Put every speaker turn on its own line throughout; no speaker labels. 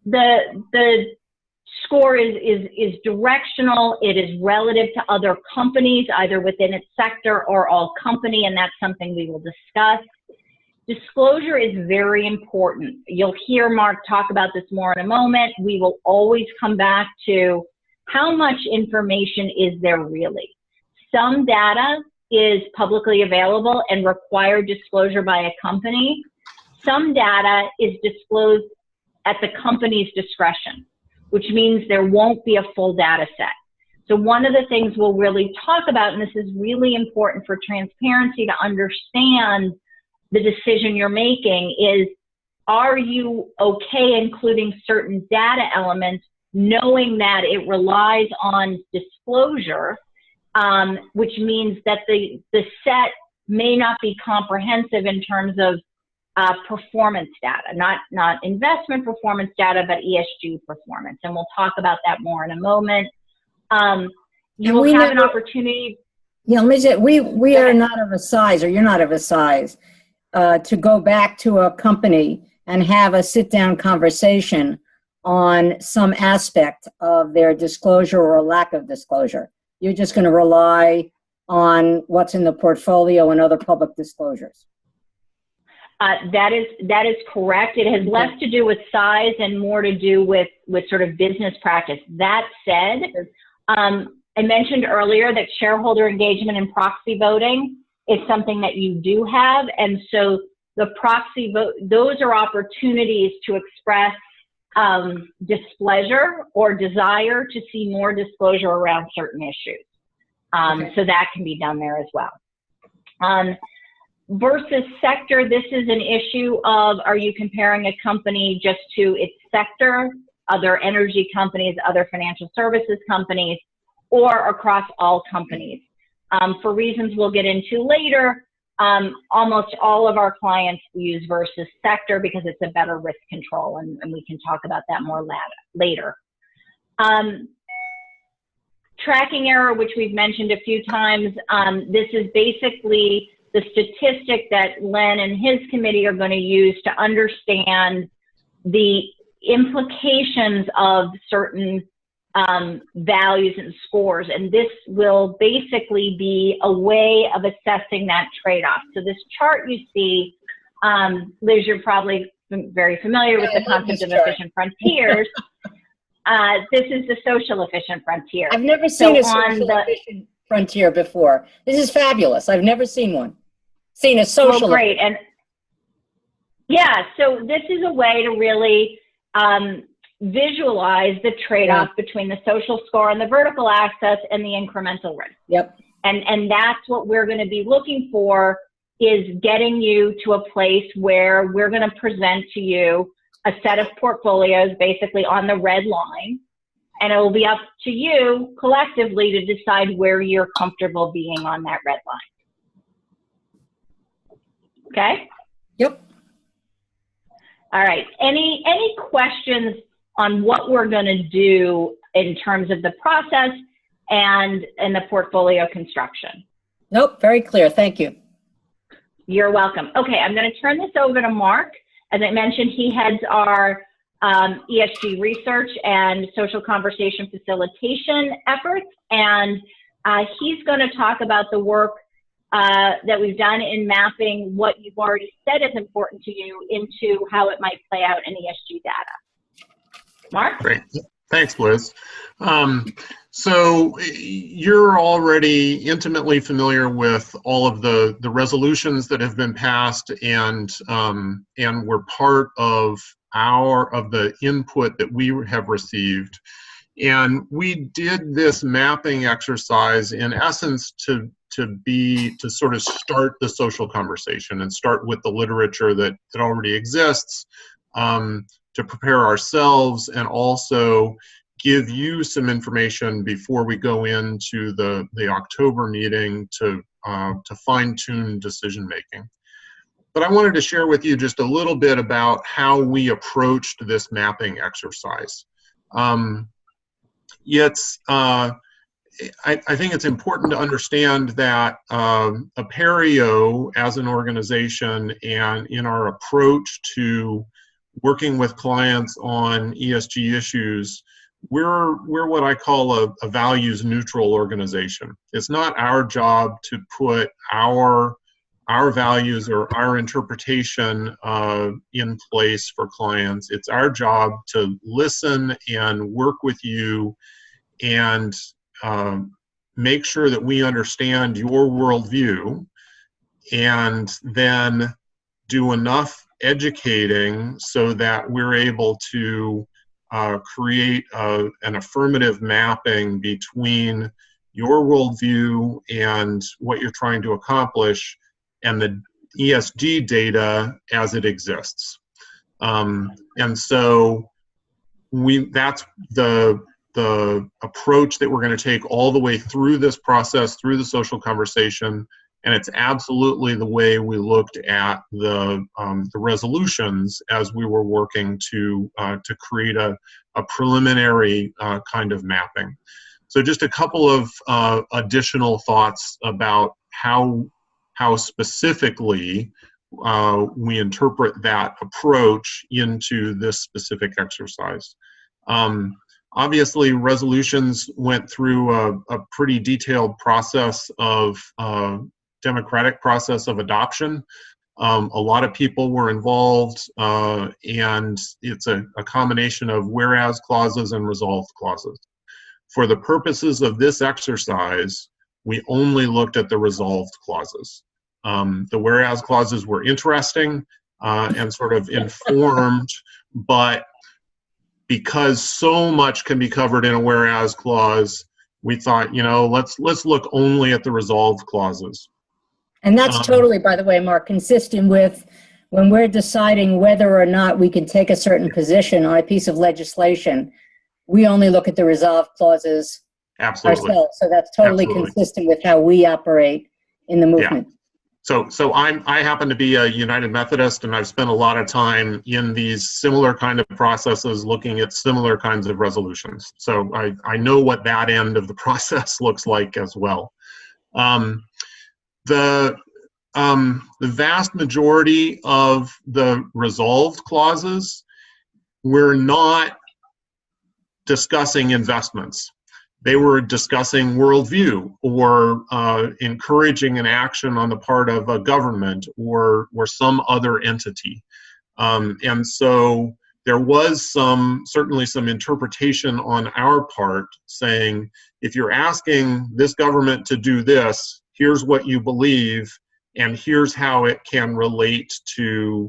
The score is directional. It is relative to other companies, either within its sector or all company, and that's something we will discuss. Disclosure is very important. You'll hear Mark talk about this more in a moment. We will always come back to how much information is there really. Some data is publicly available and required disclosure by a company. Some data is disclosed at the company's discretion, which means there won't be a full data set. So one of the things we'll really talk about, and this is really important for transparency to understand the decision you're making, is are you okay including certain data elements, knowing that it relies on disclosure, which means that the set may not be comprehensive in terms of performance data, not investment performance data, but ESG performance. And we'll talk about that more in a moment. You will have an opportunity.
Yeah, let me say, we are not of a size, or you're not of a size, to go back to a company and have a sit-down conversation on some aspect of their disclosure or lack of disclosure. You're just going to rely on what's in the portfolio and other public disclosures.
That is correct. It has less to do with size and more to do with sort of business practice. That said, I mentioned earlier that shareholder engagement and proxy voting is something that you do have. And so the proxy vote, those are opportunities to express displeasure or desire to see more disclosure around certain issues. So that can be done there as well. Versus sector, this is an issue of, are you comparing a company just to its sector, other energy companies, other financial services companies, or across all companies? For reasons we'll get into later, almost all of our clients use versus sector because it's a better risk control, and we can talk about that more later. Tracking error, which we've mentioned a few times, this is basically the statistic that Len and his committee are going to use to understand the implications of certain values and scores. And this will basically be a way of assessing that trade-off. So this chart you see, Liz, you're probably very familiar with the concept of efficient frontiers. This is the social efficient frontier.
I've never seen a social efficient frontier before. This is fabulous. I've never seen one. Seen a social.
Well, great. And yeah, so this is a way to really visualize the trade-off between the social score and the vertical axis and the incremental risk.
Yep.
And that's what we're going to be looking for, is getting you to a place where we're going to present to you a set of portfolios basically on the red line, and it will be up to you collectively to decide where you're comfortable being on that red line. Okay?
Yep.
All right. Any questions on what we're going to do in terms of the process and the portfolio construction?
Nope, very clear. Thank you.
You're welcome. Okay, I'm going to turn this over to Mark. As I mentioned, he heads our ESG research and social conversation facilitation efforts, and he's going to talk about the work that we've done in mapping what you've already said is important to you into how it might play out in ESG data. Mark?
Great. Thanks, Liz. So you're already intimately familiar with all of the resolutions that have been passed, and were part of the input that we have received. And we did this mapping exercise in essence to sort of start the social conversation and start with the literature that already exists, to prepare ourselves and also give you some information before we go into the October meeting to fine-tune decision making. But I wanted to share with you just a little bit about how we approached this mapping exercise. I think it's important to understand that Apereo as an organization, and in our approach to working with clients on ESG issues, we're what I call a values neutral organization. It's not our job to put our values or our interpretation in place for clients. It's our job to listen and work with you and make sure that we understand your worldview, and then do enough educating so that we're able to create an affirmative mapping between your worldview and what you're trying to accomplish and the ESG data as it exists. And so that's the approach that we're going to take all the way through this process, through the social conversation, and it's absolutely the way we looked at the resolutions as we were working to create a preliminary kind of mapping. So just a couple of additional thoughts about how specifically we interpret that approach into this specific exercise. Obviously, resolutions went through a pretty detailed process of democratic process of adoption. A lot of people were involved, and it's a combination of whereas clauses and resolved clauses. For the purposes of this exercise, we only looked at the resolved clauses. The whereas clauses were interesting and sort of informed, but because so much can be covered in a whereas clause, we thought, let's look only at the resolved clauses.
And that's totally, by the way, Mark, consistent with when we're deciding whether or not we can take a certain position on a piece of legislation, we only look at the resolved clauses ourselves. So that's totally consistent with how we operate in the movement.
Yeah. So I happen to be a United Methodist, and I've spent a lot of time in these similar kind of processes looking at similar kinds of resolutions. So I know what that end of the process looks like as well. The vast majority of the resolved clauses, we're not discussing investments. They were discussing worldview or encouraging an action on the part of a government or some other entity. And so there was certainly some interpretation on our part saying, if you're asking this government to do this, here's what you believe, and here's how it can relate to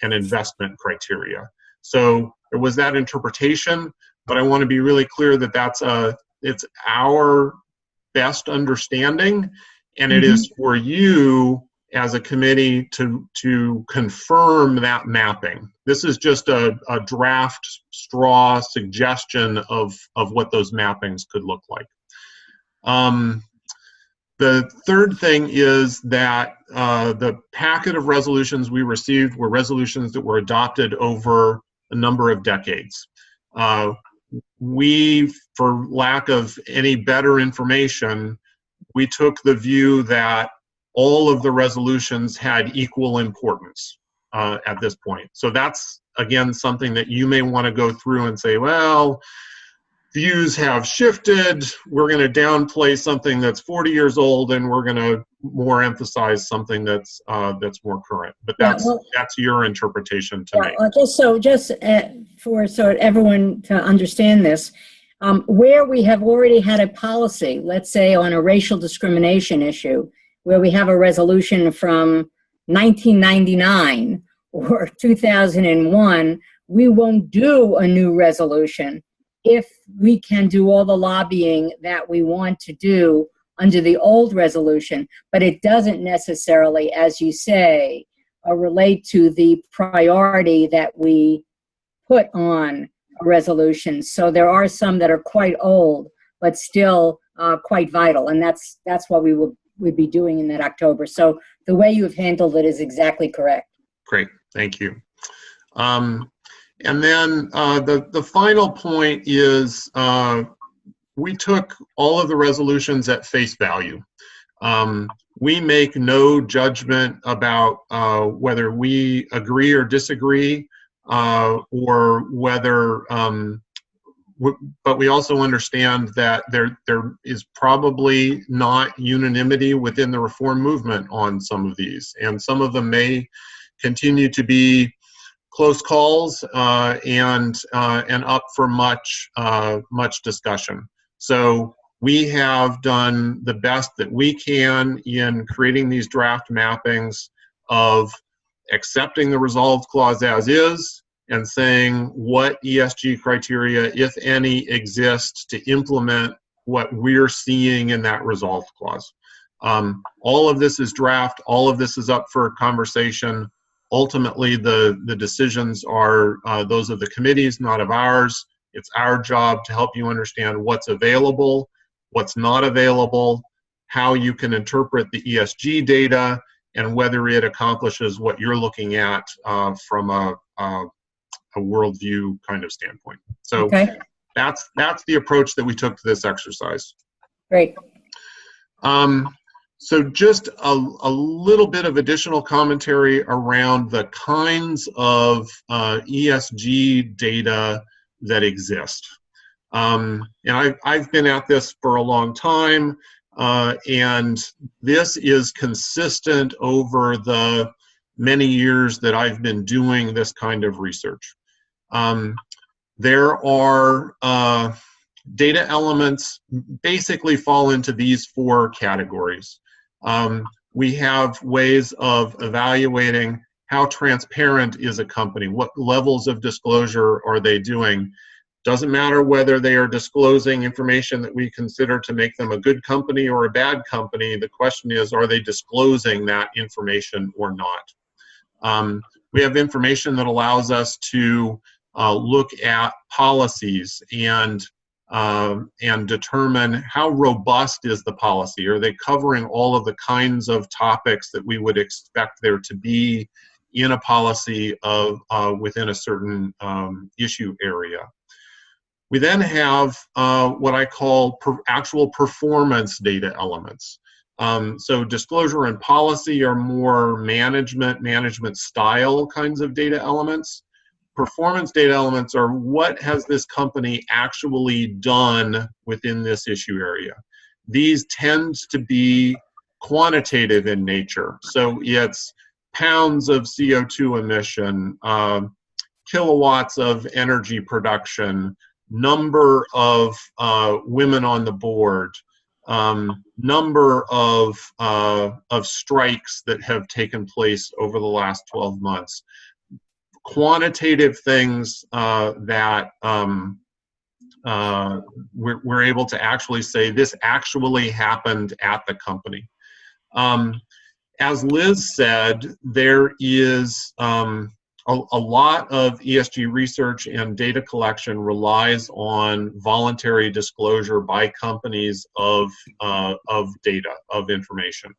an investment criteria. So there was that interpretation, but I want to be really clear that it's our best understanding, and it is for you as a committee to confirm that mapping. This is just a draft straw suggestion of what those mappings could look like. The third thing is that the packet of resolutions we received were resolutions that were adopted over a number of decades. We, for lack of any better information, we took the view that all of the resolutions had equal importance at this point. So that's, again, something that you may want to go through and say, well, views have shifted. We're going to downplay something that's 40 years old, and we're going to more emphasize something that's more current. But that's your interpretation to make.
Just for everyone to understand this, where we have already had a policy, let's say on a racial discrimination issue, where we have a resolution from 1999 or 2001, we won't do a new resolution if we can do all the lobbying that we want to do under the old resolution, but it doesn't necessarily, as you say, relate to the priority that we put on a resolution. So there are some that are quite old, but still quite vital, and that's what we'd be doing in that October. So the way you have handled it is exactly correct.
Great, thank you. And then the final point is we took all of the resolutions at face value. We make no judgment about whether we agree or disagree or whether, but we also understand that there is probably not unanimity within the reform movement on some of these, and some of them may continue to be close calls and up for much discussion. So we have done the best that we can in creating these draft mappings of accepting the resolved clause as is and saying what ESG criteria, if any, exist to implement what we're seeing in that resolved clause. All of this is draft, all of this is up for conversation. Ultimately, the decisions are those of the committees, not of ours. It's our job to help you understand what's available, what's not available, how you can interpret the ESG data, and whether it accomplishes what you're looking at from a worldview kind of standpoint. So
Okay.
that's the approach that we took to this exercise.
Great.
So just a little bit of additional commentary around the kinds of ESG data that exist. And I've been at this for a long time, and this is consistent over the many years that I've been doing this kind of research. There are data elements basically fall into these four categories. We have ways of evaluating how transparent is a company, what levels of disclosure are they doing. Doesn't matter whether they are disclosing information that we consider to make them a good company or a bad company. The question is, are they disclosing that information or not? We have information that allows us to look at policies and determine how robust is the policy. Are they covering all of the kinds of topics that we would expect there to be in a policy of within a certain issue area? We then have what I call actual performance data elements. So disclosure and policy are more management style kinds of data elements. Performance data elements are what has this company actually done within this issue area. These tend to be quantitative in nature. So it's pounds of CO2 emission, kilowatts of energy production, number of women on the board, number of strikes that have taken place over the last 12 months. Quantitative things that we're able to actually say this actually happened at the company. As Liz said, there is a lot of ESG research and data collection relies on voluntary disclosure by companies of data, of information.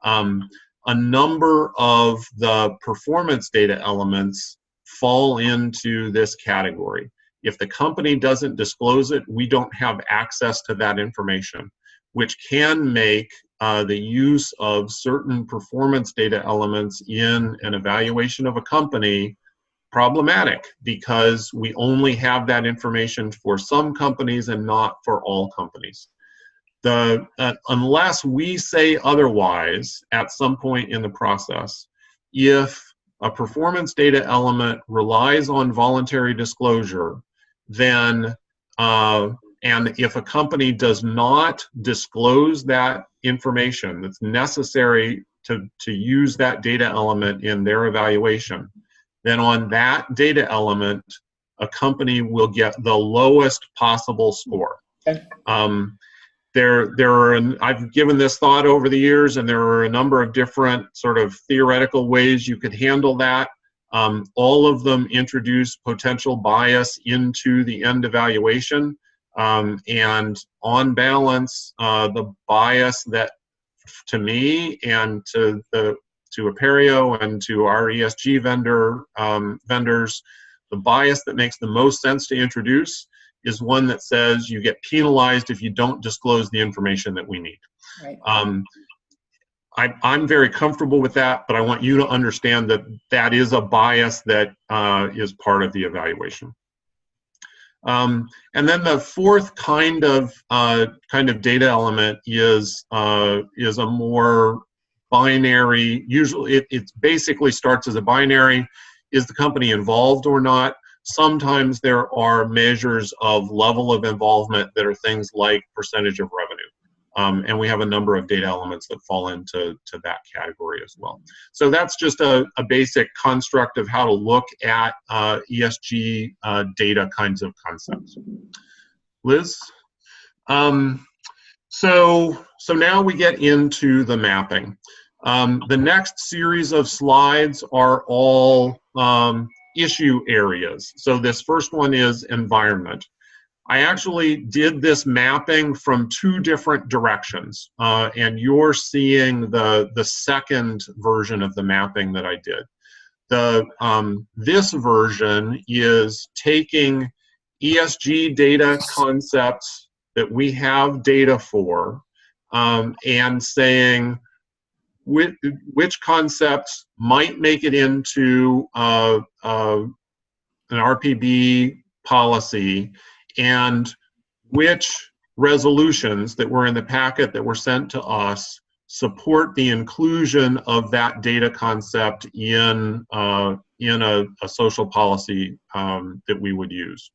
A number of the performance data elements fall into this category. If the company doesn't disclose it, we don't have access to that information, which can make the use of certain performance data elements in an evaluation of a company problematic, because we only have that information for some companies and not for all companies. Unless we say otherwise at some point in the process, if a performance data element relies on voluntary disclosure, then and if a company does not disclose that information that's necessary to use that data element in their evaluation, then on that data element, a company will get the lowest possible score. Okay. I've given this thought over the years, and there are a number of different sort of theoretical ways you could handle that. All of them introduce potential bias into the end evaluation. And on balance, the bias that, to me and to Apereo and to our ESG vendors, the bias that makes the most sense to introduce is one that says you get penalized if you don't disclose the information that we need. Right. I'm very comfortable with that, but I want you to understand that that is a bias that is part of the evaluation. And then the fourth kind of data element is a more binary. Usually, it basically starts as a binary: is the company involved or not? Sometimes there are measures of level of involvement that are things like percentage of revenue. And we have a number of data elements that fall into that category as well. So that's just a basic construct of how to look at ESG data kinds of concepts. Liz? So now we get into the mapping. The next series of slides are all issue areas. So this first one is environment. I actually did this mapping from two different directions, and you're seeing the second version of the mapping that I did. This version is taking ESG data concepts that we have data for, and saying which concepts might make it into an RPB policy, and which resolutions that were in the packet that were sent to us support the inclusion of that data concept in a social policy that we would use.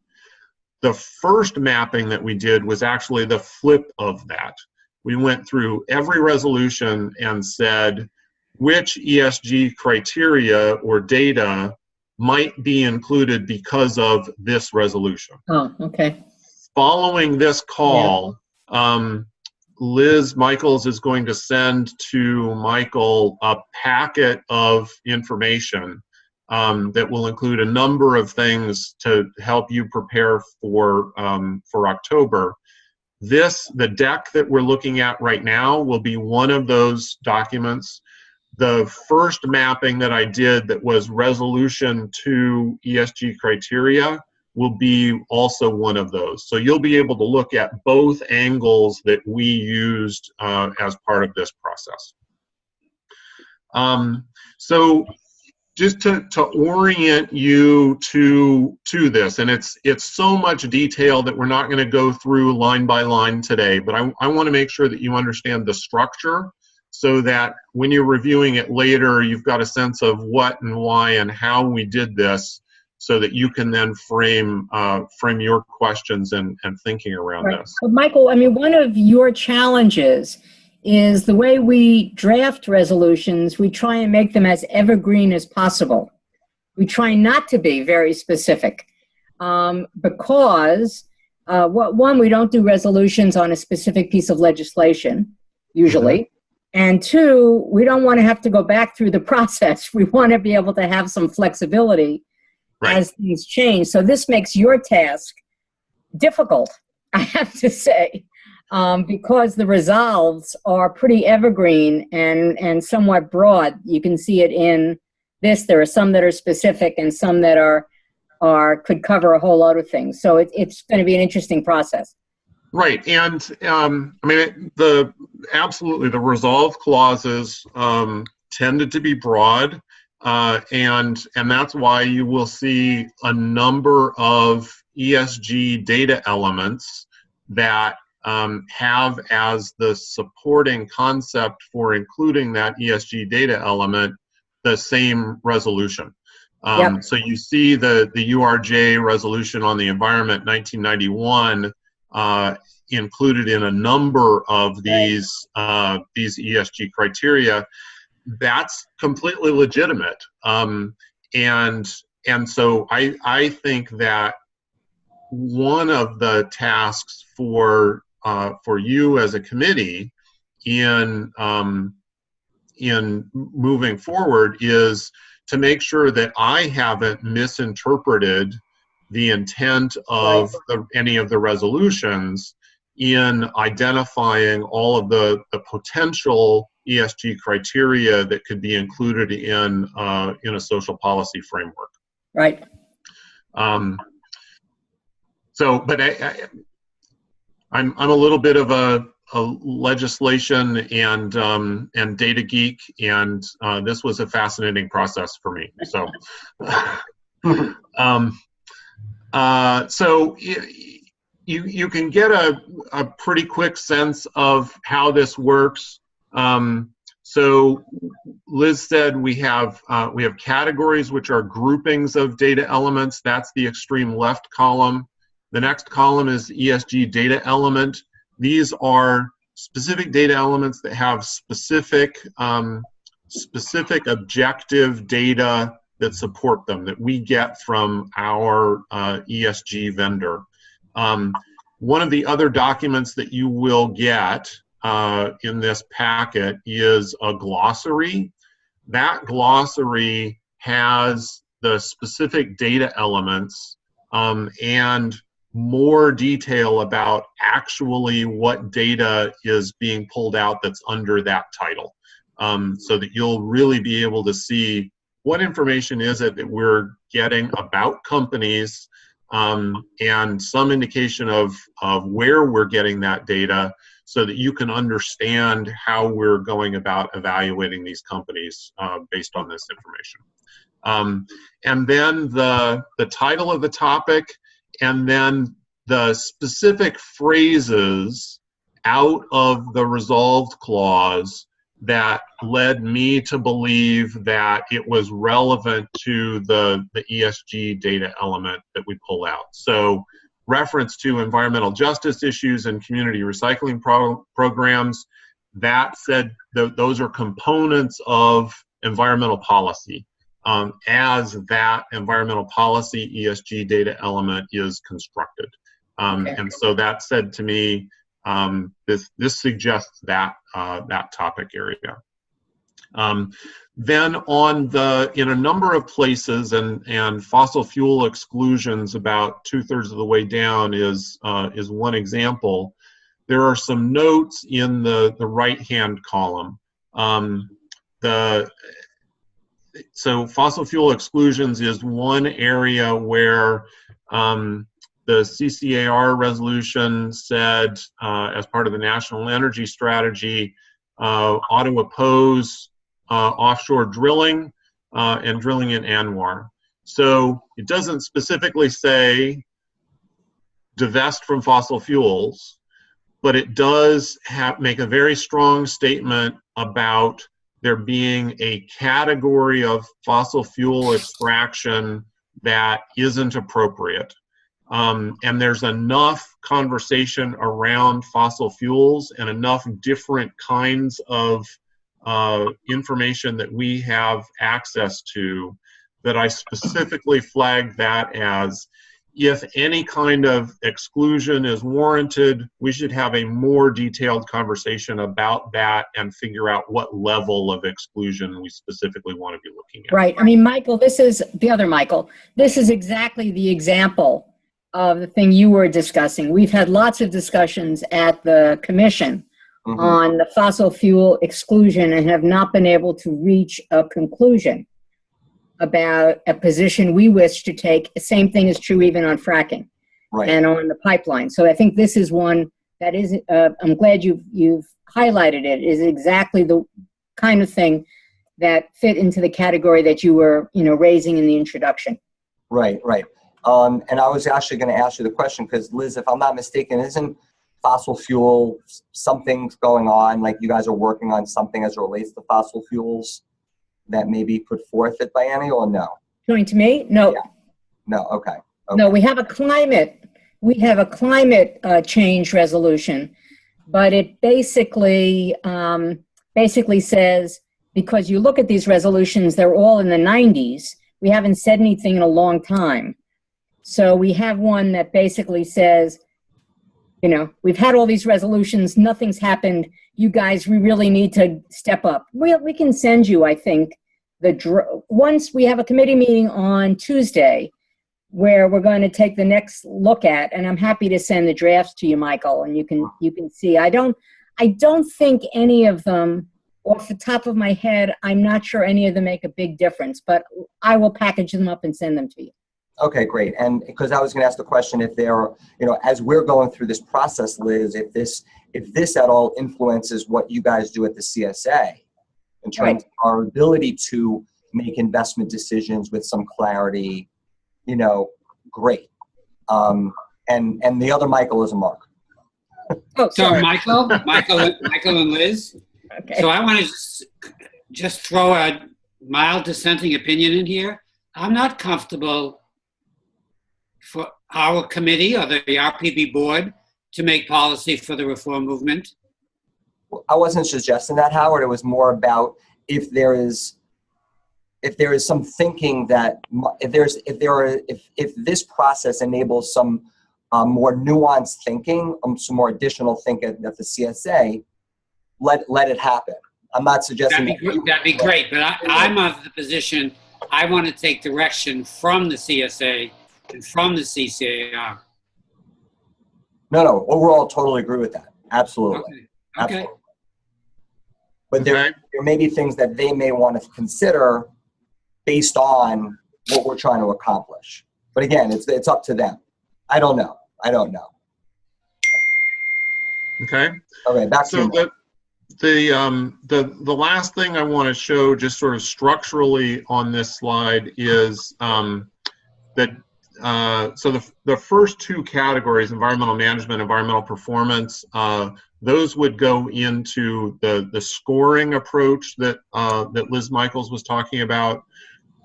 The first mapping that we did was actually the flip of that. We went through every resolution and said which ESG criteria or data might be included because of this resolution.
Oh, okay.
Following this call, Liz Michaels is going to send to Michael a packet of information that will include a number of things to help you prepare for October. The deck that we're looking at right now will be one of those documents. The first mapping that I did that was resolution to ESG criteria will be also one of those. So you'll be able to look at both angles that we used as part of this process. So just to orient you to this, and it's so much detail that we're not going to go through line by line today, but I want to make sure that you understand the structure so that when you're reviewing it later, you've got a sense of what and why and how we did this, so that you can then frame your questions and thinking around this.
But Michael, I mean, one of your challenges is the way we draft resolutions, we try and make them as evergreen as possible. We try not to be very specific because, one, we don't do resolutions on a specific piece of legislation, usually. Mm-hmm. And two, we don't want to have to go back through the process. We want to be able to have some flexibility as things change. So this makes your task difficult, I have to say, because the resolves are pretty evergreen and somewhat broad. You can see it in this. There are some that are specific and some that could cover a whole lot of things. So it's going to be an interesting process.
Right, and I mean, absolutely the resolve clauses tended to be broad, and that's why you will see a number of ESG data elements that have as the supporting concept for including that ESG data element the same resolution. So you see the URJ resolution on the environment 1991 included in a number of these ESG criteria. That's completely legitimate, and so I think that one of the tasks for you as a committee in moving forward is to make sure that I haven't misinterpreted the intent of any of the resolutions in identifying all of the potential ESG criteria that could be included in a social policy framework.
Right.
So, but I'm a little bit of legislation and data geek, and this was a fascinating process for me. So, so you can get a pretty quick sense of how this works. So Liz said we have categories, which are groupings of data elements. That's the extreme left column. The next column is ESG data element. These are specific data elements that have specific objective data that support them, that we get from our ESG vendor. One of the other documents that you will get in this packet is a glossary. That glossary has the specific data elements and more detail about actually what data is being pulled out that's under that title, so that you'll really be able to see what information is it that we're getting about companies, and some indication of where we're getting that data, so that you can understand how we're going about evaluating these companies based on this information. And then the title of the topic, and then the specific phrases out of the resolved clause that led me to believe that it was relevant to the ESG data element that we pull out. So reference to environmental justice issues and community recycling programs, that said those are components of environmental policy. As that environmental policy ESG data element is constructed.
Okay.
And so that said to me, this suggests that that topic area. Then in a number of places, and fossil fuel exclusions about 2/3 of the way down is one example. There are some notes in the right-hand column. So fossil fuel exclusions is one area where the CCAR resolution said, as part of the National Energy Strategy, ought to oppose offshore drilling and drilling in ANWR. So it doesn't specifically say divest from fossil fuels, but it does make a very strong statement about there being a category of fossil fuel extraction that isn't appropriate. And there's enough conversation around fossil fuels and enough different kinds of information that we have access to that I specifically flagged that as, if any kind of exclusion is warranted, we should have a more detailed conversation about that and figure out what level of exclusion we specifically want to be looking at.
Right. I mean, Michael, this is the other Michael. This is exactly the example of the thing you were discussing. We've had lots of discussions at the commission on the fossil fuel exclusion and have not been able to reach a conclusion about a position we wish to take. The same thing is true even on fracking, right, and on the pipeline. So I think this is one that is, I'm glad you've highlighted it, is exactly the kind of thing that fit into the category that you were, raising in the introduction.
Right, right. And I was actually going to ask you the question because, Liz, if I'm not mistaken, isn't fossil fuel something's going on, like you guys are working on something as it relates to fossil fuels that maybe put forth at biennial, or no?
Going to me? No.
Yeah. No, okay.
No, we have a climate change resolution, but it basically says, because you look at these resolutions, they're all in the 90s. We haven't said anything in a long time. So we have one that basically says, we've had all these resolutions, nothing's happened. You guys, we really need to step up. We can send you, I think, once we have a committee meeting on Tuesday where we're going to take the next look at, and I'm happy to send the drafts to you, Michael, and you can see. I don't think any of them, off the top of my head, I'm not sure any of them make a big difference, but I will package them up and send them to you.
Okay, great. And because I was going to ask the question if there are, as we're going through this process, Liz, if this at all influences what you guys do at the CSA in terms of our ability to make investment decisions with some clarity, great. And the other Michael is a Mark.
Oh,
So
sorry.
Michael and Liz.
Okay.
So I want to just throw a mild dissenting opinion in here. I'm not comfortable for our committee or the RPB board to make policy for the reform movement.
I wasn't suggesting that, Howard. It was more about if there is some thinking that if this process enables some more nuanced thinking, some more additional thinking at the CSA, let it happen. I'm not suggesting
that'd be great, but I'm of the position I want to take direction from the CSA and from the CCAR.
No, overall, totally agree with that. Absolutely.
Okay.
Absolutely. But there may be things that they may want to consider based on what we're trying to accomplish. But again, it's up to them. I don't know.
Okay.
Okay, back to you.
The last thing I want to show just sort of structurally on this slide is that so the first two categories, environmental management, environmental performance, those would go into the scoring approach that Liz Michaels was talking about.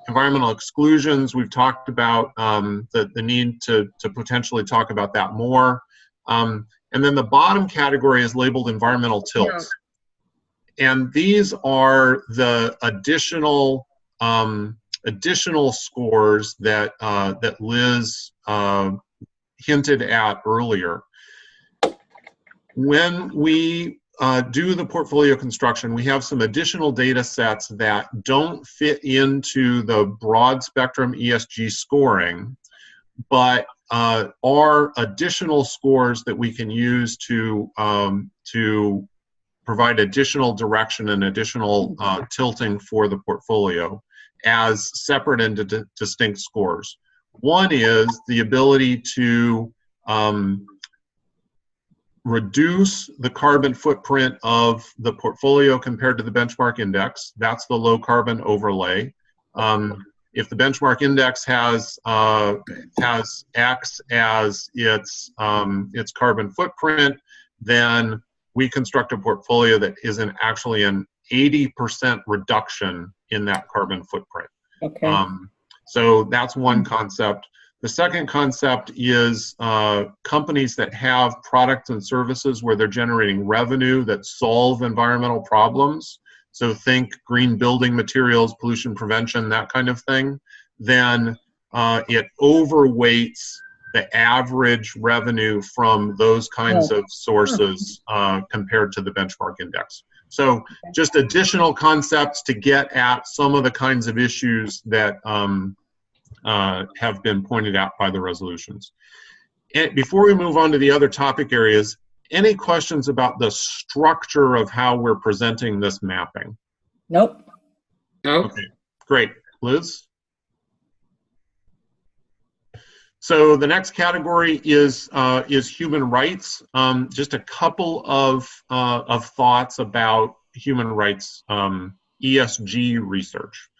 Environmental exclusions, we've talked about the need to potentially talk about that more. And then the bottom category is labeled environmental tilts. And these are the additional scores that Liz hinted at earlier. When we do the portfolio construction, we have some additional data sets that don't fit into the broad spectrum ESG scoring, but are additional scores that we can use to provide additional direction and additional tilting for the portfolio as separate and distinct scores. One is the ability to reduce the carbon footprint of the portfolio compared to the benchmark index. That's the low carbon overlay. If the benchmark index has X as its carbon footprint, then we construct a portfolio that is actually an 80% reduction in that carbon footprint.
Okay.
So that's one concept. The second concept is companies that have products and services where they're generating revenue that solve environmental problems. So think green building materials, pollution prevention, that kind of thing. Then it overweights the average revenue from those kinds of sources compared to the benchmark index. So just additional concepts to get at some of the kinds of issues that have been pointed out by the resolutions. And before we move on to the other topic areas, any questions about the structure of how we're presenting this mapping?
Nope.
No.
Okay, great. Liz? So the next category is human rights. Just a couple of thoughts about human rights ESG research.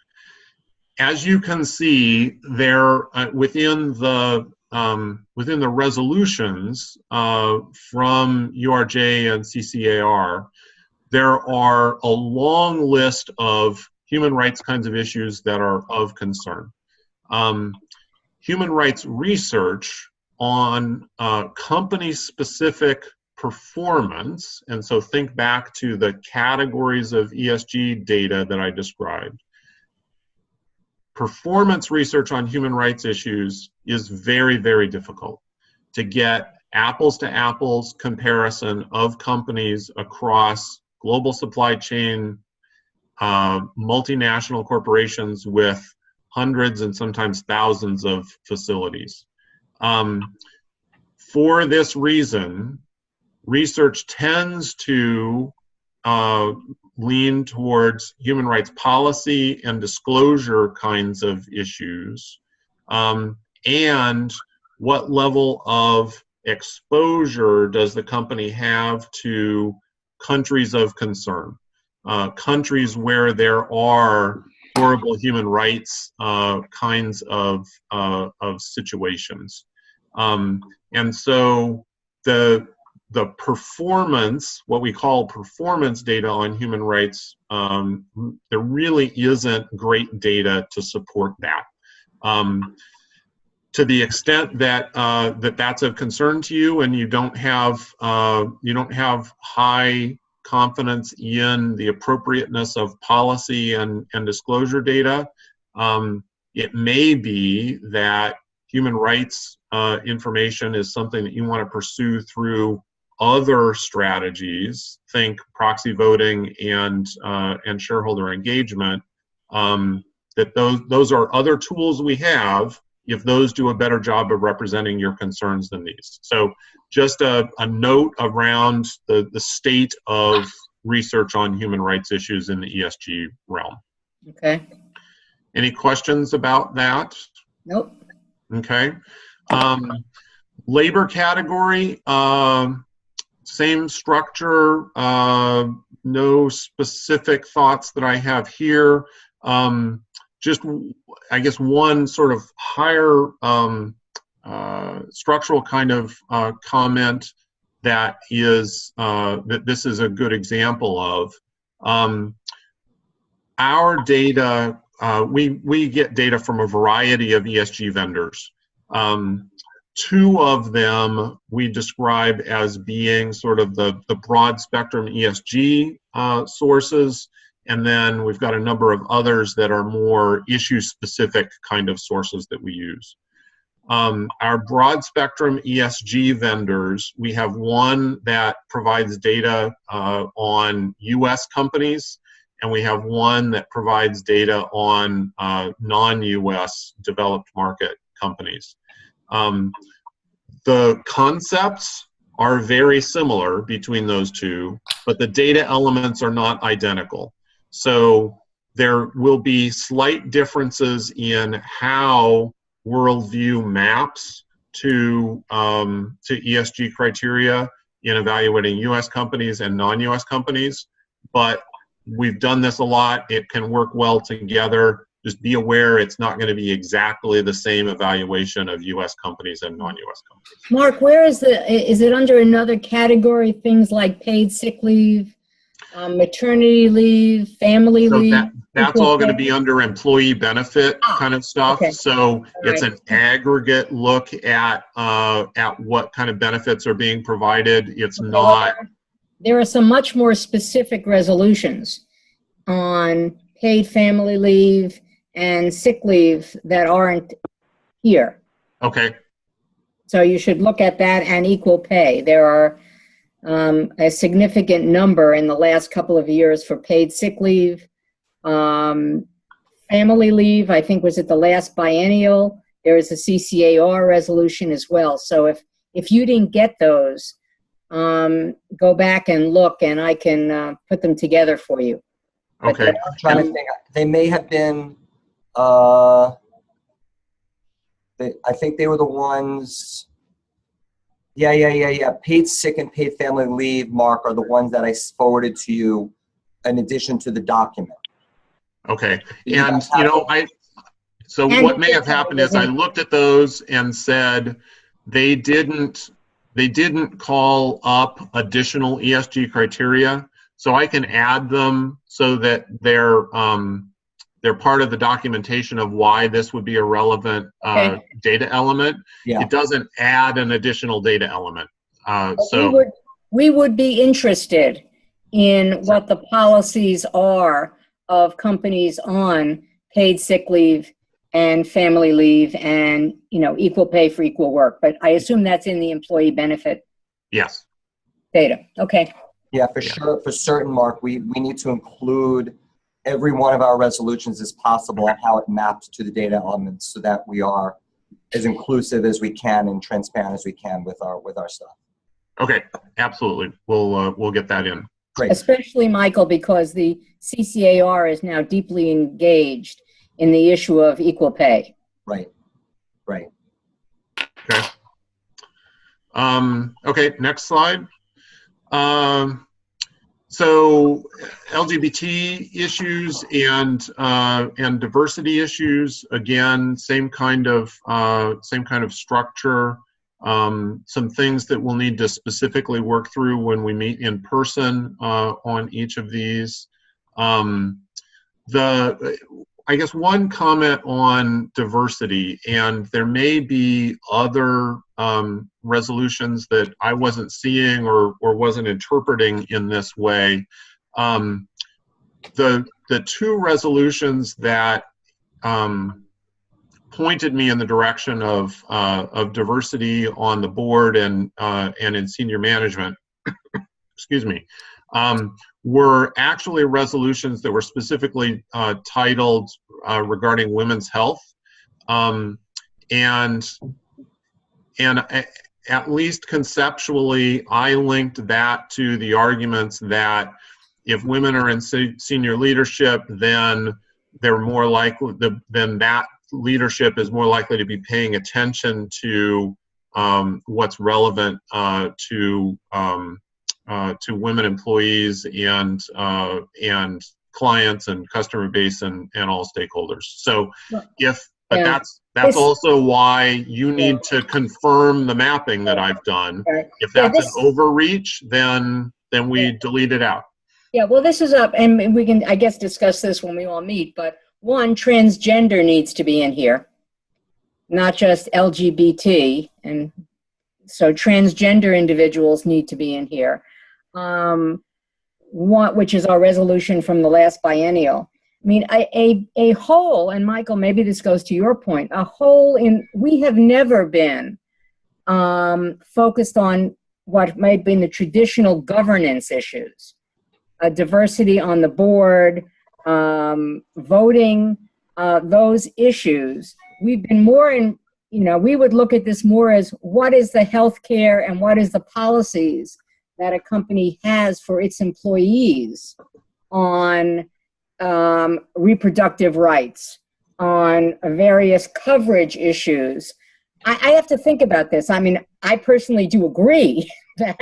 As you can see, there within the resolutions from URJ and CCAR, there are a long list of human rights kinds of issues that are of concern. Human rights research on company-specific performance, and so think back to the categories of ESG data that I described. Performance research on human rights issues is very, very difficult to get apples to apples comparison of companies across global supply chain, multinational corporations with hundreds and sometimes thousands of facilities. For this reason, research tends to lean towards human rights policy and disclosure kinds of issues, and what level of exposure does the company have to countries of concern, countries where there are horrible human rights kinds of situations. And so the performance, what we call performance data on human rights, there really isn't great data to support that. To the extent that that's of concern to you, and you don't have high confidence in the appropriateness of policy and disclosure data, it may be that human rights information is something that you want to pursue through other strategies. Think proxy voting and shareholder engagement. That those are other tools we have if those do a better job of representing your concerns than these. So just a note around the state of research on human rights issues in the ESG realm.
Okay.
Any questions about that?
Nope.
Okay. Labor category, same structure, no specific thoughts that I have here. Just, I guess, one sort of higher structural kind of comment that is that this is a good example of. Our data, we get data from a variety of ESG vendors. Two of them we describe as being sort of the broad spectrum ESG sources. And then we've got a number of others that are more issue-specific kind of sources that we use. Our broad spectrum ESG vendors, we have one that provides data on US companies, and we have one that provides data on non-US developed market companies. The concepts are very similar between those two, but the data elements are not identical. So there will be slight differences in how worldview maps to ESG criteria in evaluating US companies and non-US companies, but we've done this a lot. It can work well together. Just be aware it's not going to be exactly the same evaluation of US companies and non-US companies.
Mark, where is it under another category, things like paid sick leave, maternity leave, family leave?
That's all going to be under employee benefit kind of stuff.
Okay.
So it's an aggregate look at what kind of benefits are being provided. It's not.
There are some much more specific resolutions on paid family leave and sick leave that aren't here.
Okay.
So you should look at that and equal pay. There are a significant number in the last couple of years for paid sick leave. Family leave, I think, was at the last biennial. There is a CCAR resolution as well. So if you didn't get those, go back and look, and I can put them together for you.
Okay.
I'm trying to think. They may have been, I think they were the ones. Yeah. Paid sick and paid family leave, Mark, are the ones that I forwarded to you in addition to the document.
Okay. And, so what may have happened is I looked at those and said they didn't call up additional ESG criteria. So I can add them so that they're part of the documentation of why this would be a relevant data element. Yeah. It doesn't add an additional data element. So
we would be interested in what the policies are of companies on paid sick leave and family leave and, equal pay for equal work. But I assume that's in the employee benefit data. Okay.
Yeah, for sure. For certain, Mark, we need to include every one of our resolutions as possible and how it maps to the data elements so that we are as inclusive as we can and transparent as we can with our stuff.
Okay, absolutely. We'll get that in.
Great.
Especially, Michael, because the CCAR is now deeply engaged in the issue of equal pay.
Right.
Okay. Okay, next slide. So LGBT issues and diversity issues, again, same kind of structure. Some things that we'll need to specifically work through when we meet in person on each of these. I guess one comment on diversity, and there may be other resolutions that I wasn't seeing or wasn't interpreting in this way. The two resolutions that pointed me in the direction of diversity on the board and in senior management, excuse me, were actually resolutions that were specifically titled regarding women's health, and at least conceptually, I linked that to the arguments that if women are in senior leadership, then they're more likely, then that leadership is more likely to be paying attention to what's relevant to women employees and clients and customer base and all stakeholders. So that's also why you need to confirm the mapping that I've done. If that's an overreach, then we delete it out.
Yeah, well, this is up, and we can, I guess, discuss this when we all meet, but one, transgender needs to be in here, not just LGBT, and so transgender individuals need to be in here. Which is our resolution from the last biennial. I mean, a whole, and Michael, maybe this goes to your point, we have never been focused on what might have been the traditional governance issues, diversity on the board, voting, those issues. We've been more in, we would look at this more as what is the healthcare and what is the policies that a company has for its employees on reproductive rights, on various coverage issues. I have to think about this. I mean, I personally do agree that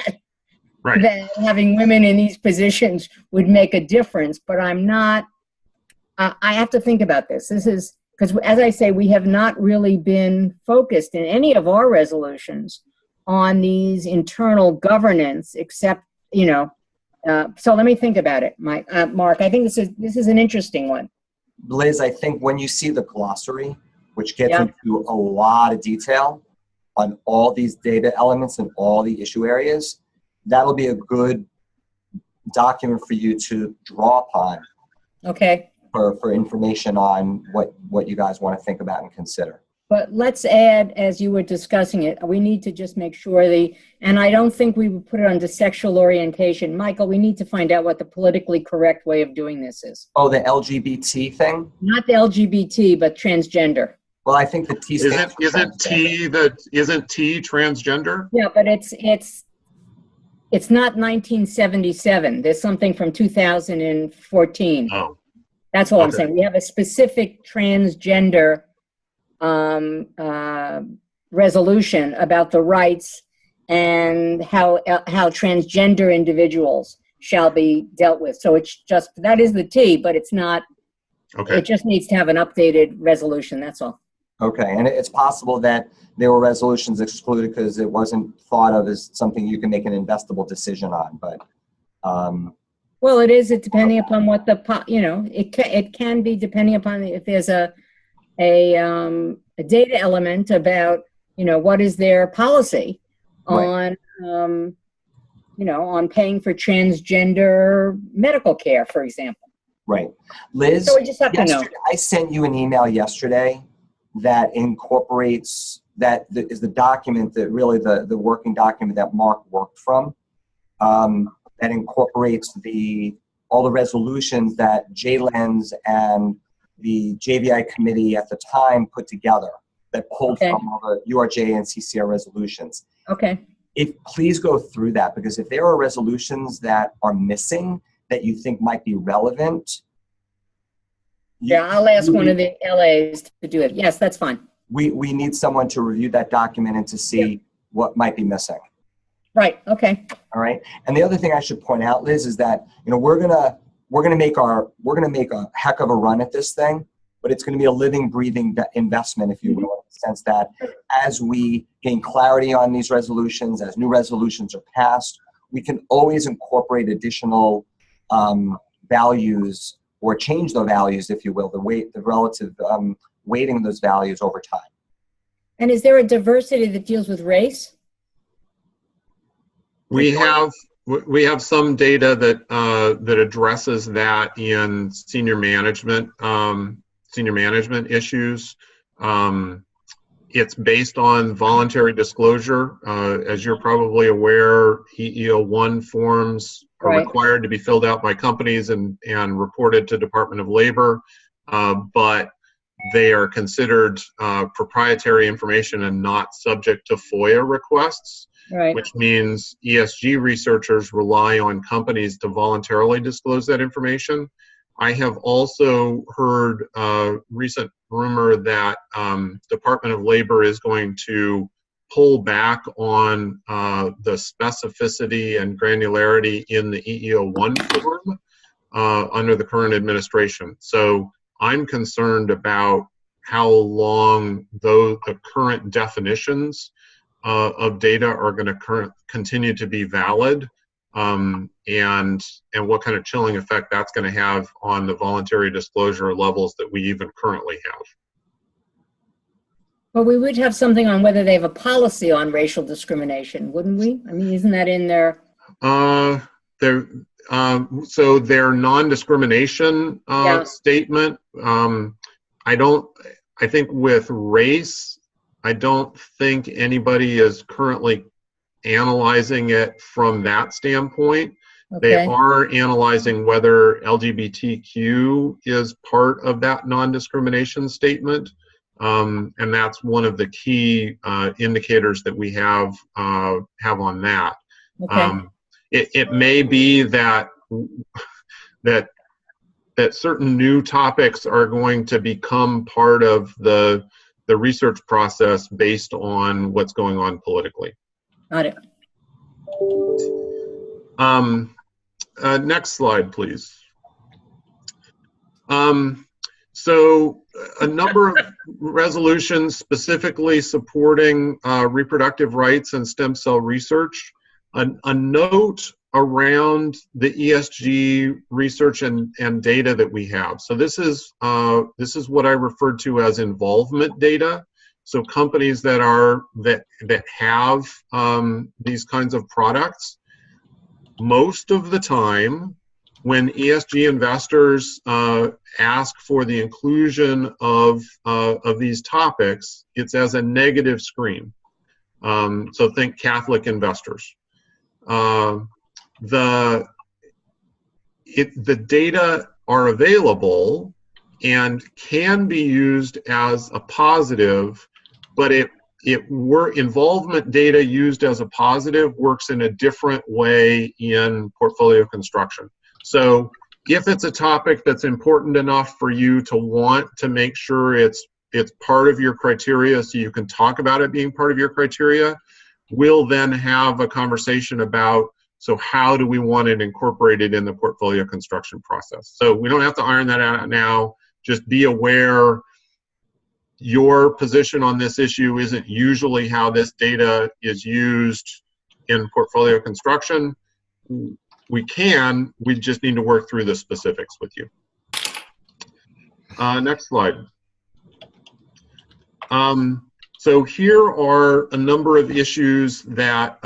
having women in these positions would make a difference, but I'm not, I have to think about this. This is, because as I say, we have not really been focused in any of our resolutions on these internal governance, except, so let me think about it, Mark. I think this is an interesting one.
Liz, I think when you see the glossary, which gets into a lot of detail on all these data elements and all the issue areas, that'll be a good document for you to draw upon. Okay. For information on what you guys want to think about and consider.
But let's add, as you were discussing it, we need to just make sure and I don't think we would put it under sexual orientation. Michael, we need to find out what the politically correct way of doing this is.
Oh, the LGBT thing? Not
the LGBT, but transgender.
Well, I think the T stands for
isn't T transgender?
Yeah, but it's not 1977. There's something from 2014.
Oh.
That's all I'm saying. We have a specific transgender resolution about the rights and how transgender individuals shall be dealt with. So it's just, that is the T, but it's not, it just needs to have an updated resolution, that's all.
Okay, and it's possible that there were resolutions excluded because it wasn't thought of as something you can make an investable decision on, but.
Well, it is, depending upon what it can be depending upon if there's a data element about, what is their policy on, on paying for transgender medical care, for example.
Right. Liz,
so we just have to know.
I sent you an email yesterday that incorporates, that is the document that really the working document that Mark worked from, that incorporates all the resolutions that JLENS and the JVI committee at the time put together that pulled from all the URJ and CCR resolutions.
Okay.
Please go through that, because if there are resolutions that are missing that you think might be relevant.
Yeah, I'll ask one of the LAs to do it. Yes, that's fine.
we need someone to review that document and to see what might be missing.
Right, okay.
All right. And the other thing I should point out, Liz, is that, you know, we're gonna make a heck of a run at this thing, but it's going to be a living, breathing investment, if you will, in the sense that as we gain clarity on these resolutions, as new resolutions are passed, we can always incorporate additional values or change the values, if you will, the relative weighting of those values over time.
And is there a diversity that deals with race?
We have some data that that addresses that in senior management issues. It's based on voluntary disclosure. As you're probably aware, EEO-1 forms are required to be filled out by companies and reported to Department of Labor, but they are considered proprietary information and not subject to FOIA requests.
Right.
Which means ESG researchers rely on companies to voluntarily disclose that information. I have also heard recent rumor that Department of Labor is going to pull back on the specificity and granularity in the EEO-1 form under the current administration. So I'm concerned about how long the current definitions of data are going to continue to be valid, and what kind of chilling effect that's going to have on the voluntary disclosure levels that we even currently have.
Well, we would have something on whether they have a policy on racial discrimination, wouldn't we? I mean, isn't that in there?
So their non-discrimination statement, I think with race, I don't think anybody is currently analyzing it from that standpoint. Okay. They are analyzing whether LGBTQ is part of that non-discrimination statement, and that's one of the key indicators that we have on that. Okay. It may be that certain new topics are going to become part of the research process based on what's going on politically.
Got it.
Next slide, please. So a number of resolutions specifically supporting reproductive rights and stem cell research. A note around the ESG research and data that we have. So this is what I referred to as involvement data. So companies that have these kinds of products, most of the time when ESG investors ask for the inclusion of these topics, it's as a negative screen. So think Catholic investors. The data are available and can be used as a positive, but involvement data used as a positive works in a different way in portfolio construction. So if it's a topic that's important enough for you to want to make sure it's part of your criteria so you can talk about it being part of your criteria, we'll then have a conversation about, so how do we want it incorporated in the portfolio construction process? So we don't have to iron that out now. Just be aware your position on this issue isn't usually how this data is used in portfolio construction. We just need to work through the specifics with you. Next slide. So here are a number of issues that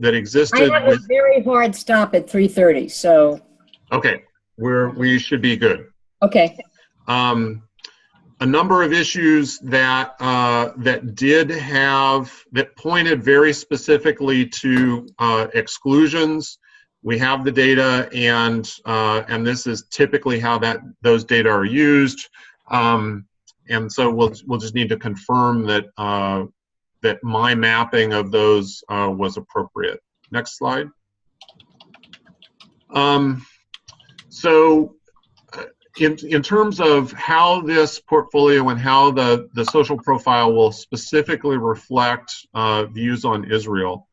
existed.
I have a very hard stop at 3:30, so.
Okay, we should be good.
Okay.
A number of issues that pointed very specifically to exclusions. We have the data, and this is typically how those data are used. And so we'll just need to confirm that that my mapping of those was appropriate. Next slide. So in terms of how this portfolio and how the social profile will specifically reflect views on Israel,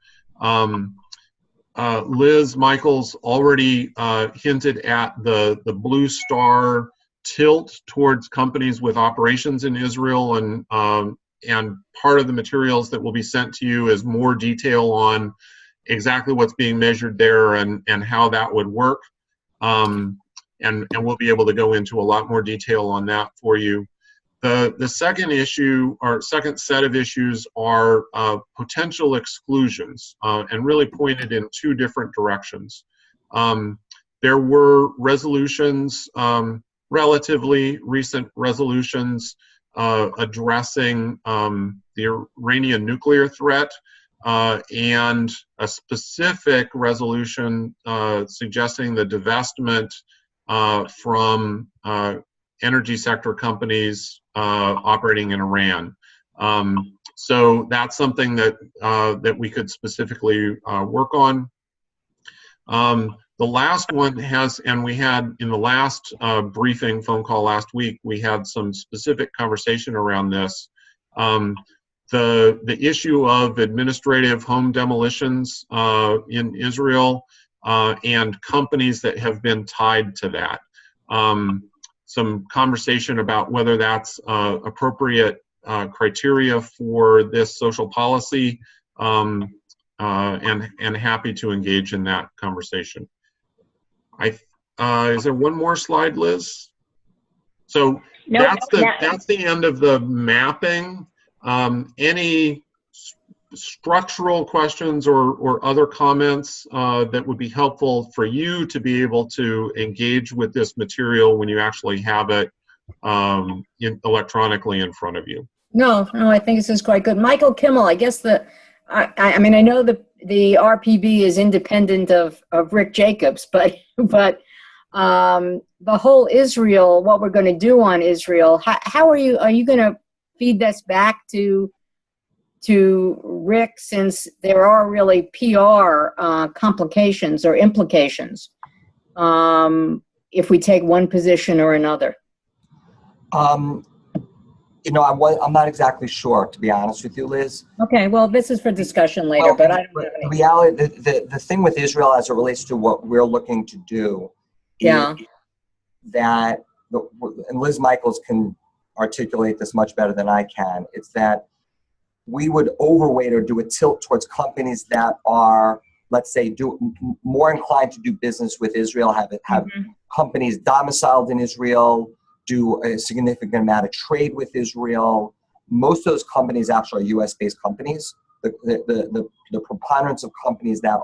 Liz Michaels already hinted at the blue star tilt towards companies with operations in Israel, and part of the materials that will be sent to you is more detail on exactly what's being measured there and how that would work. And we'll be able to go into a lot more detail on that for you. The second issue, or second set of issues, are potential exclusions, and really pointed in two different directions. There were resolutions, relatively recent resolutions, addressing the Iranian nuclear threat, and a specific resolution suggesting the divestment from energy sector companies operating in Iran. So that's something that that we could specifically work on. The last one has, and we had in the last briefing phone call last week, we had some specific conversation around this. The issue of administrative home demolitions in Israel, and companies that have been tied to that. Some conversation about whether that's appropriate criteria for this social policy, and happy to engage in that conversation. Is there one more slide, Liz? So
nope,
that's the end of the mapping. Any structural questions or other comments that would be helpful for you to be able to engage with this material when you actually have it electronically in front of you?
No, I think this is quite good. Michael Kimmel, I guess I mean, I know the RPB is independent of Rick Jacobs, but the whole Israel, what we're going to do on Israel, how are you going to feed this back to Rick, since there are really PR complications or implications if we take one position or another?
You know, I'm not exactly sure, to be honest with you, Liz.
Okay, well, this is for discussion later, but I don't know.
The reality, the thing with Israel as it relates to what we're looking to do,
yeah,
is that, and Liz Michaels can articulate this much better than I can, it's that we would overweight or do a tilt towards companies that are, let's say, more inclined to do business with Israel, have companies domiciled in Israel, do a significant amount of trade with Israel. Most of those companies actually are U.S.-based companies. The preponderance of companies that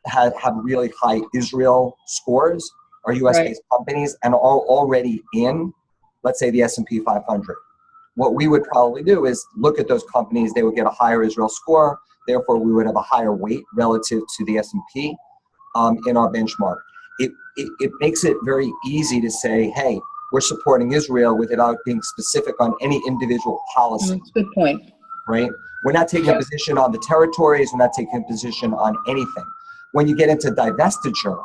have really high Israel scores are U.S.-based companies and are already in, let's say, the S&P 500. What we would probably do is look at those companies. They would get a higher Israel score. Therefore, we would have a higher weight relative to the S&P in our benchmark. It makes it very easy to say, hey, we're supporting Israel without being specific on any individual policy.
That's a good point.
Right? We're not taking a position on the territories. We're not taking a position on anything. When you get into divestiture,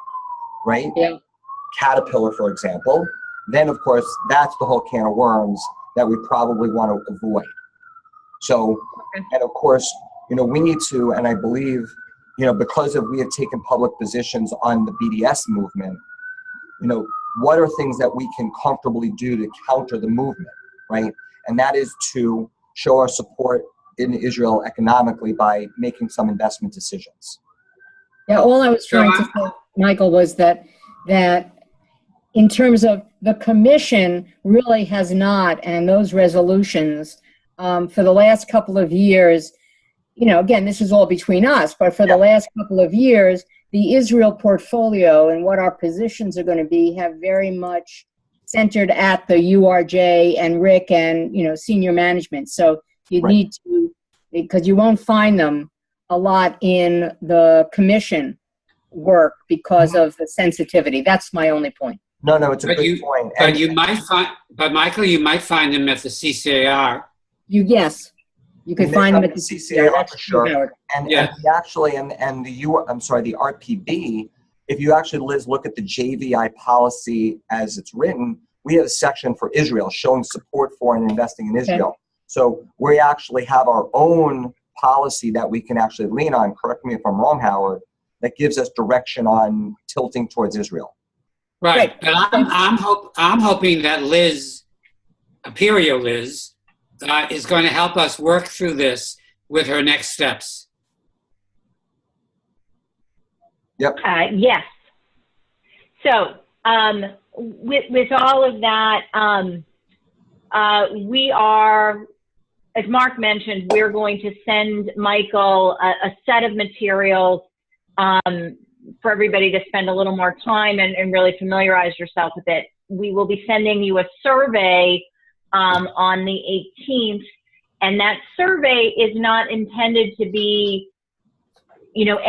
right? Yeah. Caterpillar, for example, then of course that's the whole can of worms that we probably want to avoid. So, and of course, you know, we need to, and I believe, you know, because we have taken public positions on the BDS movement, you know, what are things that we can comfortably do to counter the movement, right? And that is to show our support in Israel economically by making some investment decisions.
Yeah, all I was trying to say, Michael, was that in terms of the commission really has not, and those resolutions for the last couple of years, you know, again, this is all between us, but for the last couple of years, the Israel portfolio and what our positions are going to be have very much centered at the URJ and Rick and, you know, senior management. So you need to, because you won't find them a lot in the commission work because of the sensitivity. That's my only point.
No, it's a good point.
But you might find, but Michael, you might find them at the CCAR.
Yes. You could find them at the CCAR,
for sure. And we actually, and the RPB if you actually, Liz, look at the JVI policy as it's written, we have a section for Israel showing support for and investing in Israel.
Okay.
So we actually have our own policy that we can actually lean on, correct me if I'm wrong, Howard, that gives us direction on tilting towards Israel.
Right, but I'm hoping that Liz, Imperial Liz, is going to help us work through this with her next steps.
Yep.
Yes. So with all of that, we are, as Mark mentioned, we're going to send Michael a set of materials for everybody to spend a little more time and really familiarize yourself with it. We will be sending you a survey on the 18th, and that survey is not intended to be, you know,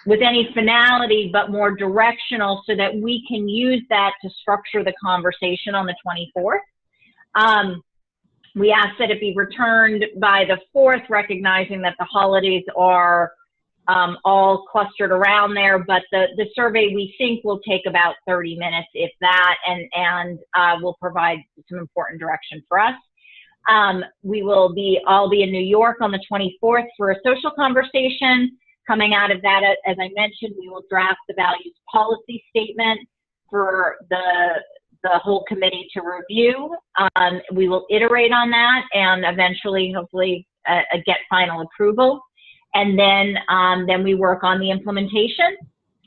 with any finality, but more directional so that we can use that to structure the conversation on the 24th. We ask that it be returned by the 4th, recognizing that the holidays are all clustered around there, but the survey we think will take about 30 minutes, if that, and will provide some important direction for us. We will all be in New York on the 24th for a social conversation. Coming out of that, as I mentioned, we will draft the values policy statement for the whole committee to review. We will iterate on that and eventually, hopefully, get final approval. And then we work on the implementation.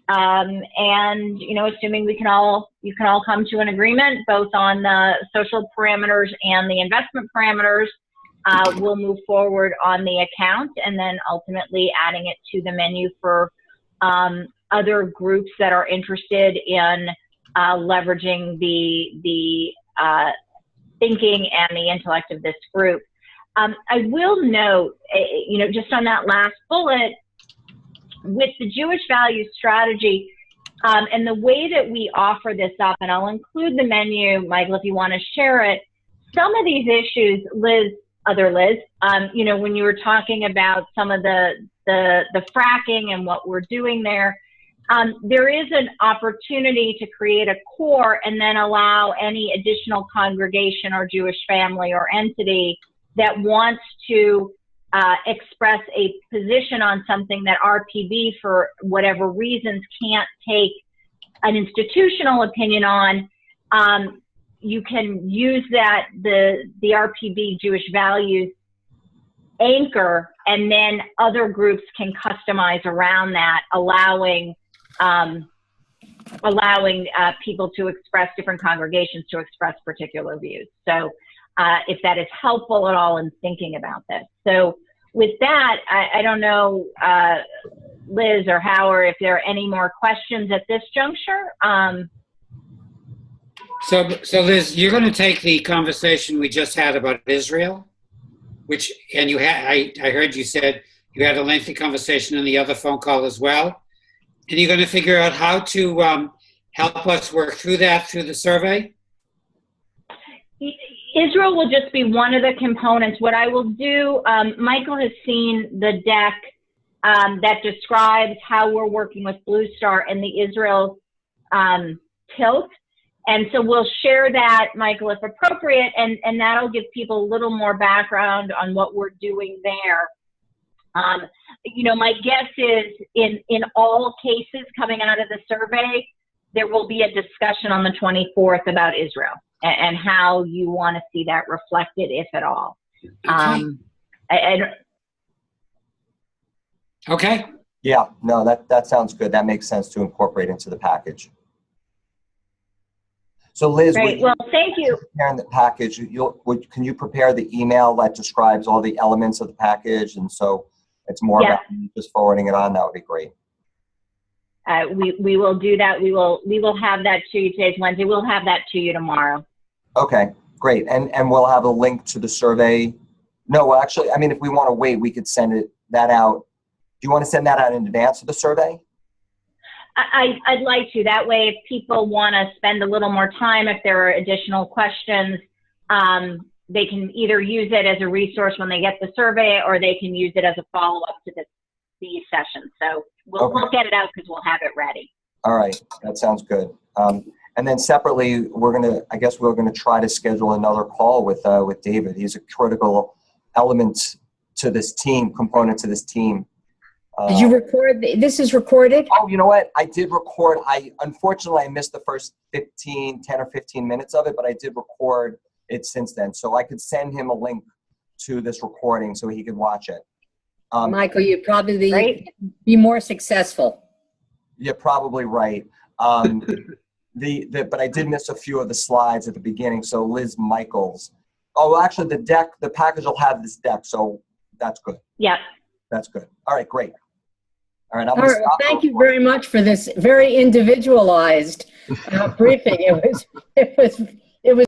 And, you know, assuming you can all come to an agreement, both on the social parameters and the investment parameters, we'll move forward on the account and then ultimately adding it to the menu for other groups that are interested in leveraging the thinking and the intellect of this group. I will note, you know, just on that last bullet, with the Jewish Values Strategy and the way that we offer this up, and I'll include the menu, Michael, if you want to share it, some of these issues, Liz, you know, when you were talking about some of the fracking and what we're doing there, there is an opportunity to create a core and then allow any additional congregation or Jewish family or entity that wants to express a position on something that RPB, for whatever reasons, can't take an institutional opinion on. You can use that, the RPB Jewish Values anchor, and then other groups can customize around that, allowing people to express, different congregations to express particular views. So if that is helpful at all in thinking about this. So with that, I don't know, Liz or Howard, if there are any more questions at this juncture.
So Liz, you're going to take the conversation we just had about Israel, and you had, I heard you said you had a lengthy conversation in the other phone call as well, and you're going to figure out how to help us work through that through the survey?
Israel will just be one of the components. What I will do, Michael has seen the deck that describes how we're working with Blue Star and the Israel tilt. And so we'll share that, Michael, if appropriate, and that'll give people a little more background on what we're doing there. You know, my guess is in all cases coming out of the survey, there will be a discussion on the 24th about Israel and how you want to see that reflected, if at all.
Okay. Okay.
Yeah, no, that sounds good. That makes sense to incorporate into the package. So Liz,
great. Well, thank you.
Preparing the package, can you prepare the email that describes all the elements of the package, and so it's more about just forwarding it on? That would be great.
We will do that. We will have that to you. Today's Wednesday. We'll have that to you tomorrow.
Okay, great. And we'll have a link to the survey. No, well, actually, I mean, if we want to wait, we could send that out. Do you want to send that out in advance of the survey?
I'd like to. That way, if people want to spend a little more time, if there are additional questions, they can either use it as a resource when they get the survey, or they can use it as a follow-up to these sessions. So we'll get it out because we'll have it ready.
All right, that sounds good. And then separately, I guess we're gonna try to schedule another call with David. He's a critical element to this team, component to this team.
Did you record? This is recorded?
Oh, you know what? I did record. Unfortunately, I missed the first 10 or 15 minutes of it, but I did record it since then. So I could send him a link to this recording so he could watch it.
Michael, you'd probably be more successful.
You're probably right. But I did miss a few of the slides at the beginning. So Liz Michaels. Oh, well, actually, the package will have this deck, so that's good.
Yep.
That's good. All right, great. All right,
All right, well, thank you very much for this very individualized briefing. It was